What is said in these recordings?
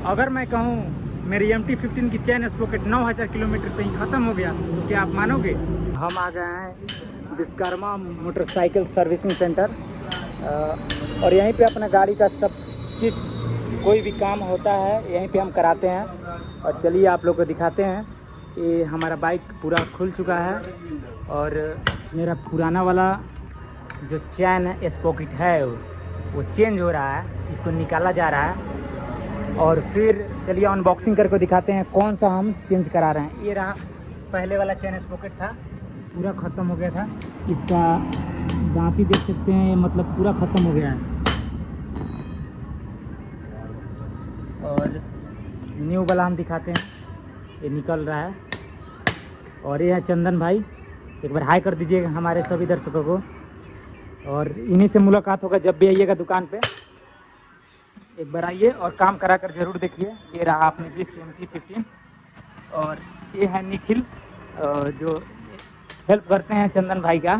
अगर मैं कहूँ मेरी MT-15 की चैन स्पॉकेट 9000 किलोमीटर पे ही ख़त्म हो गया तो क्या आप मानोगे? हम आ गए हैं विश्वकर्मा मोटरसाइकिल सर्विसिंग सेंटर और यहीं पे अपना गाड़ी का सब चीज़ कोई भी काम होता है यहीं पे हम कराते हैं। और चलिए आप लोग को दिखाते हैं। ये हमारा बाइक पूरा खुल चुका है और मेरा पुराना वाला जो चैन स्पॉकेट है वो चेंज हो रहा है, इसको निकाला जा रहा है। और फिर चलिए अनबॉक्सिंग करके दिखाते हैं कौन सा हम चेंज करा रहे हैं। ये रहा पहले वाला चैन स्पॉकेट था, पूरा ख़त्म हो गया था। इसका दांत ही देख सकते हैं, मतलब पूरा ख़त्म हो गया है। और न्यू वाला हम दिखाते हैं, ये निकल रहा है। और ये है चंदन भाई, एक बार हाई कर दीजिएगा हमारे सभी दर्शकों को। और इन्हीं से मुलाकात होगा जब भी आइएगा दुकान पे। एक बार आइए और काम करा कर ज़रूर देखिए। ये रहा आपने लिस्ट MT-15। और ये है निखिल जो हेल्प करते हैं चंदन भाई का,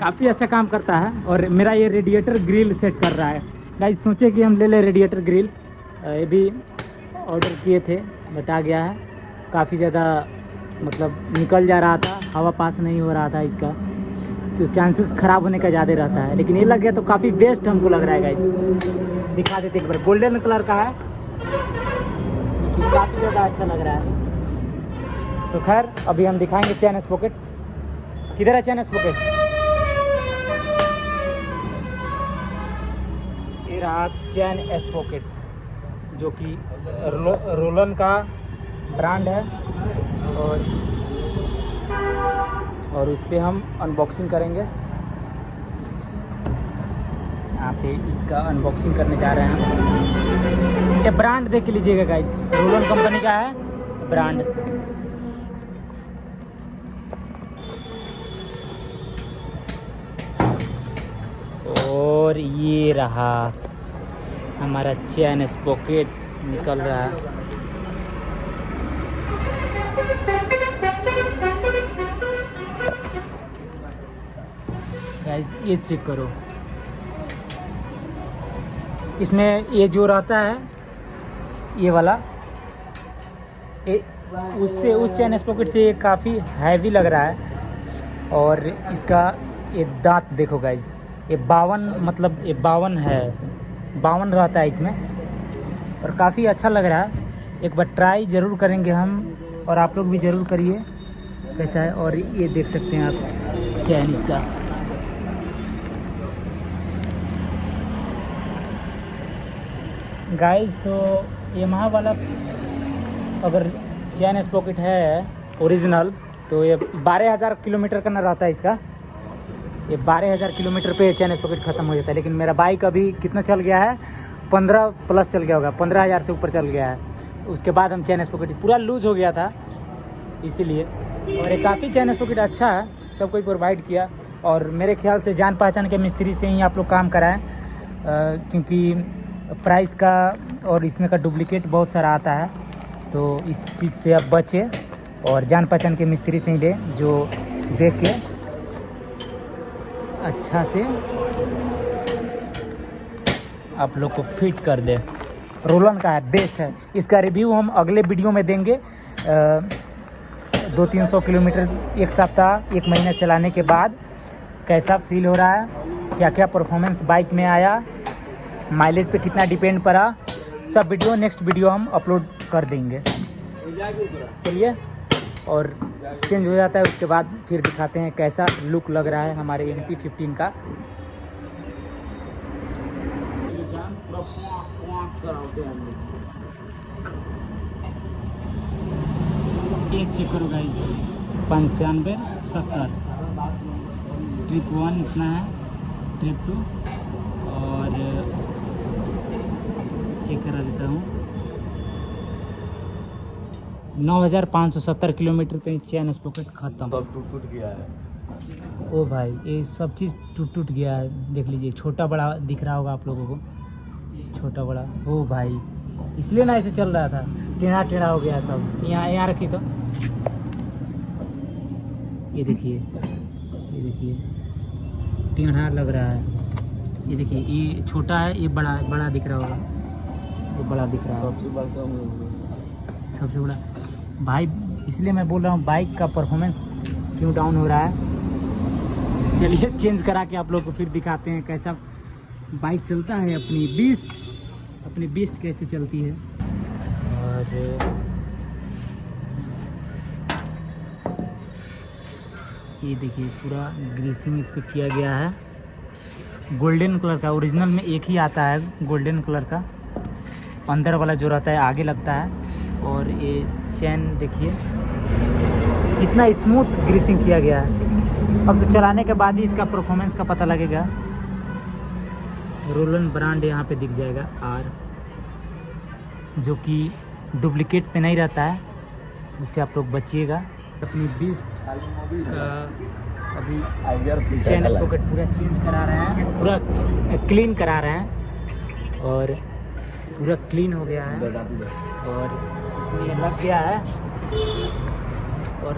काफ़ी अच्छा काम करता है। और मेरा ये रेडिएटर ग्रिल सेट कर रहा है। गाइस सोचे कि हम ले लें रेडिएटर ग्रिल, ये भी ऑर्डर किए थे बट आ गया है। काफ़ी ज़्यादा मतलब निकल जा रहा था, हवा पास नहीं हो रहा था इसका, तो चांसेस ख़राब होने का ज़्यादा रहता है। लेकिन ये लग गया तो काफ़ी बेस्ट हमको लग रहा है गाइस। दिखा देते एक बार, गोल्डन कलर का है, काफ़ी ज़्यादा अच्छा लग रहा है। तो खैर अभी हम दिखाएंगे चैन स्पॉकेट। किधर है चैन स्पॉकेट? ये रहा चैन स्पॉकेट जो कि रोलन का ब्रांड है। और इस पर हम अनबॉक्सिंग करेंगे। यहाँ पे इसका अनबॉक्सिंग करने जा रहे हैं। ये ब्रांड देख लीजिएगा गाइस, रोलन कंपनी का है ब्रांड। और ये रहा हमारा चैन स्पॉकेट निकल रहा है। गाइस ये चेक करो, इसमें ये जो रहता है ये वाला, उससे उस चैन स्पॉकेट से ये काफ़ी हैवी लग रहा है। और इसका ये दांत देखो गाइस, ये 52 मतलब ये 52 है, 52 रहता है इसमें। और काफ़ी अच्छा लग रहा है। एक बार ट्राई ज़रूर करेंगे हम, और आप लोग भी ज़रूर करिए कैसा है। और ये देख सकते हैं आप चैन इसका, गाइस तो यामाहा वाला अगर चैन स्पॉकेट है ओरिजिनल तो ये 12000 किलोमीटर का न रहता है इसका। ये 12000 किलोमीटर पे चैन स्पॉकेट ख़त्म हो जाता है। लेकिन मेरा बाइक अभी कितना चल गया है, 15 प्लस चल गया होगा, 15000 से ऊपर चल गया है। उसके बाद हम चैन स्पॉकेट पूरा लूज हो गया था इसीलिए। और ये काफ़ी चैन स्पॉकेट अच्छा है, सब कोई प्रोवाइड किया। और मेरे ख्याल से जान पहचान के मिस्त्री से ही आप लोग काम कराएं, क्योंकि प्राइस का और इसमें का डुप्लीकेट बहुत सारा आता है। तो इस चीज़ से आप बचें और जान पहचान के मिस्त्री से ही लें जो देख के अच्छा से आप लोग को फिट कर दे। रोलन का है, बेस्ट है। इसका रिव्यू हम अगले वीडियो में देंगे। 200-300 किलोमीटर एक सप्ताह एक महीना चलाने के बाद कैसा फील हो रहा है, क्या क्या परफॉर्मेंस बाइक में आया, माइलेज पे कितना डिपेंड पड़ा, सब वीडियो नेक्स्ट वीडियो हम अपलोड कर देंगे। चलिए, और चेंज हो जाता है उसके बाद फिर दिखाते हैं कैसा लुक लग रहा है हमारे MT-15 का। एक चेक करो गाइस, 95 70, ट्रिप 1 इतना है, ट्रिप 2 और चेक करा देता हूँ 9570 किलोमीटर पे चैन स्पॉकेट ख़त्म। सब टूट गया है। ओ भाई ये सब चीज़ टूट गया है, देख लीजिए। छोटा बड़ा दिख रहा होगा आप लोगों को, छोटा बड़ा। ओ भाई इसलिए ना ऐसे चल रहा था, टेढ़ा टेढ़ा हो गया सब। यहाँ रखिए तो ये देखिए टेढ़ा लग रहा है। ये देखिए, ये छोटा है, ये बड़ा दिख रहा होगा, ये बड़ा दिख रहा है। सबसे बड़ा सबसे बड़ा भाई, इसलिए मैं बोल रहा हूँ बाइक का परफॉर्मेंस क्यों डाउन हो रहा है। चलिए चेंज करा के आप लोग को फिर दिखाते हैं कैसा बाइक चलता है। अपनी बीस्ट कैसे चलती है। और ये देखिए पूरा ग्रीसिंग इस पर किया गया है गोल्डन कलर का। ओरिजिनल में एक ही आता है गोल्डन कलर का, अंदर वाला जो रहता है आगे लगता है। और ये चैन देखिए कितना स्मूथ ग्रीसिंग किया गया है। अब तो चलाने के बाद ही इसका परफॉर्मेंस का पता लगेगा। रोलन ब्रांड यहाँ पे दिख जाएगा आर, जो कि डुप्लीकेट पे नहीं रहता है, उससे आप लोग बचिएगा। अपनी बीस्ट का अभी चैन स्पॉकेट पूरा चेंज करा रहे हैं, पूरा क्लीन करा रहे हैं और पूरा क्लीन हो गया है। और इसमें लग गया है और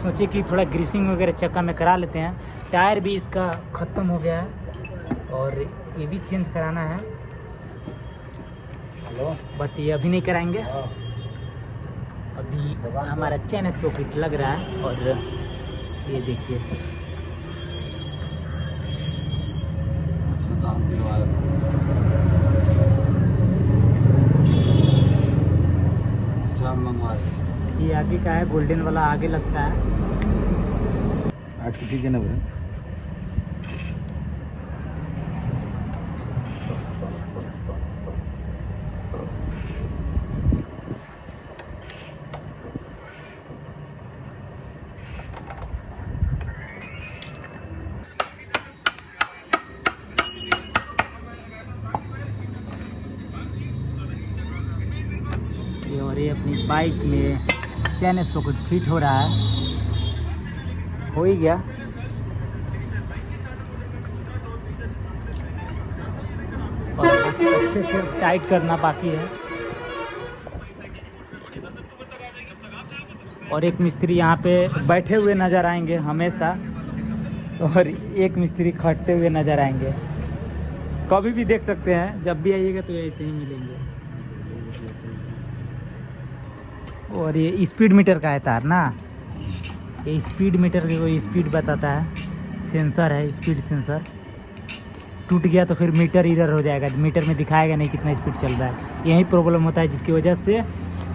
सोचे कि थोड़ा ग्रीसिंग वगैरह चक्का में करा लेते हैं। टायर भी इसका ख़त्म हो गया है और ये भी चेंज कराना है। बट ये अभी नहीं कराएंगे, अभी हमारा चैन स्पॉकेट लग रहा है। और ये देखिए ये आगे का है, गोल्डन वाला आगे लगता है। ठीक है ना भाई। और ये अपनी बाइक में चैन स्पॉकेट फिट हो रहा है, हो ही गया। और अच्छे से टाइट करना बाकी है। और एक मिस्त्री यहाँ पे बैठे हुए नज़र आएंगे हमेशा, और एक मिस्त्री खटते हुए नज़र आएंगे। कभी भी देख सकते हैं, जब भी आइएगा तो ऐसे ही मिलेंगे। और ये स्पीड मीटर का है तार ना, ये स्पीड मीटर की कोई स्पीड बताता है, सेंसर है, स्पीड सेंसर। टूट गया तो फिर मीटर इरर हो जाएगा, मीटर में दिखाएगा नहीं कितना स्पीड चल रहा है। यही प्रॉब्लम होता है जिसकी वजह से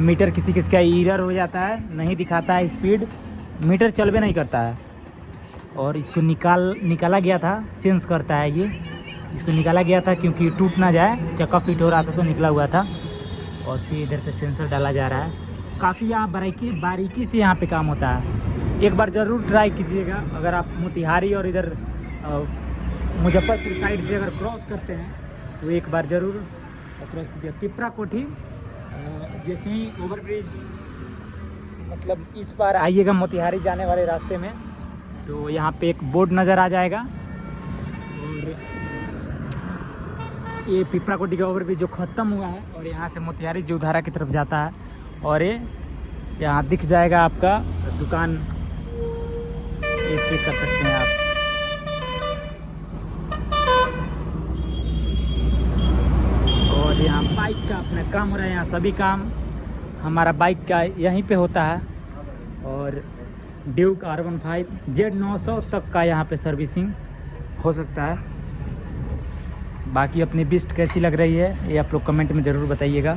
मीटर किसी किसी का इरर हो जाता है, नहीं दिखाता है स्पीड, मीटर चलबे नहीं करता है। और इसको निकाला गया था, सेंस करता है ये, इसको निकाला गया था क्योंकि टूट ना जाए। चक्का फिट हो रहा था तो निकला हुआ था, और फिर इधर से सेंसर डाला जा रहा है। काफ़ी यहाँ बारीकी से यहाँ पे काम होता है। एक बार ज़रूर ट्राई कीजिएगा, अगर आप मोतिहारी और इधर मुजफ्फरपुर साइड से अगर क्रॉस करते हैं तो एक बार ज़रूर क्रॉस कीजिएगा। पिपरा कोठी जैसे ही ओवरब्रिज, मतलब इस बार आइएगा मोतिहारी जाने वाले रास्ते में, तो यहाँ पे एक बोर्ड नज़र आ जाएगा। और ये पिपरा कोठी का ओवरब्रिज जो ख़त्म हुआ है, और यहाँ से मोतिहारी जीवधारा की तरफ जाता है। और ये यहाँ दिख जाएगा आपका दुकान, ये चेक कर सकते हैं आप। और यहाँ बाइक का अपना काम हो रहा है, यहाँ सभी काम हमारा बाइक का यहीं पे होता है। और ड्यूक R15 Z900 तक का यहाँ पे सर्विसिंग हो सकता है। बाकी अपनी बीस्ट कैसी लग रही है ये आप लोग कमेंट में ज़रूर बताइएगा।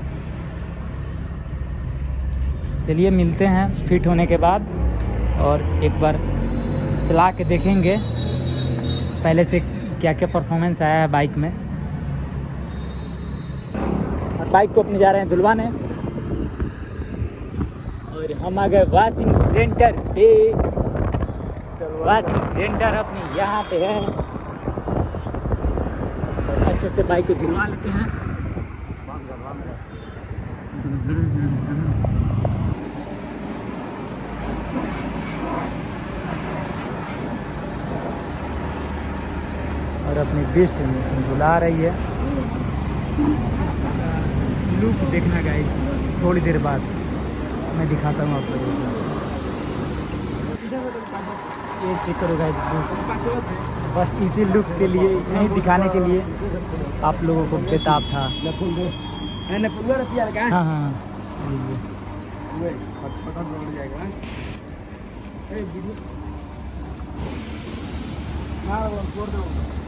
चलिए मिलते हैं फिट होने के बाद, और एक बार चला के देखेंगे पहले से क्या क्या परफॉर्मेंस आया है बाइक में। और बाइक को अपने जा रहे हैं धुलवाने, और हम आ गए वॉशिंग सेंटर पे। वॉशिंग सेंटर अपनी यहाँ पे है, और अच्छे से बाइक को धुलवा लेते हैं। और अपनी बेस्ट धुला रही है। लुक देखना गाइस, थोड़ी देर बाद मैं दिखाता हूँ आप लोगों को। ये चेक करो गाइस, बस इसी लुक के लिए, नहीं दिखाने के लिए आप लोगों को बेताब था। मैंने पूरा रुपया लगा हाँ हाँ हाँ लीजिए। वे फटाफट बढ़ जाएगा। ए वीडियो हां वो कर दो।